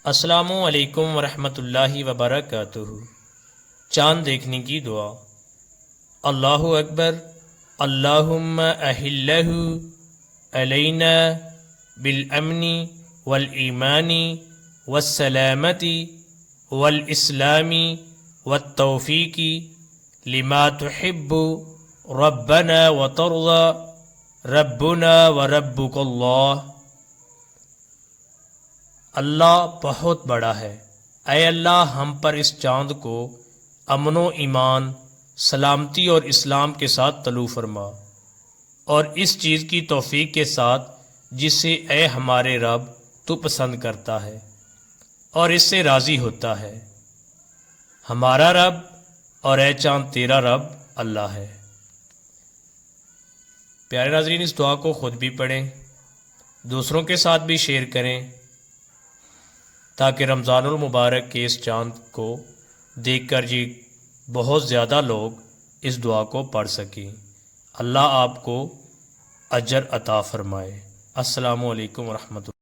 السلام علیکم ورحمۃ اللہ وبرکاتہ۔ چاند دیکھنے کی دعا۔ اللہ اکبر، اللہم اہلہ علینا بالامن والایمان والسلامت والاسلام والتوفیق لما تحب ربنا وترضى ربنا وربک اللہ۔ اللہ بہت بڑا ہے، اے اللہ ہم پر اس چاند کو امن و ایمان، سلامتی اور اسلام کے ساتھ طلوع فرما، اور اس چیز کی توفیق کے ساتھ جسے اے ہمارے رب تو پسند کرتا ہے اور اس سے راضی ہوتا ہے۔ ہمارا رب اور اے چاند تیرا رب اللہ ہے۔ پیارے ناظرین، اس دعا کو خود بھی پڑھیں، دوسروں کے ساتھ بھی شیئر کریں، تاکہ رمضان المبارک کے اس چاند کو دیکھ کر بہت زیادہ لوگ اس دعا کو پڑھ سکیں۔ اللہ آپ کو اجر عطا فرمائے۔ السلام علیکم ورحمۃ اللہ۔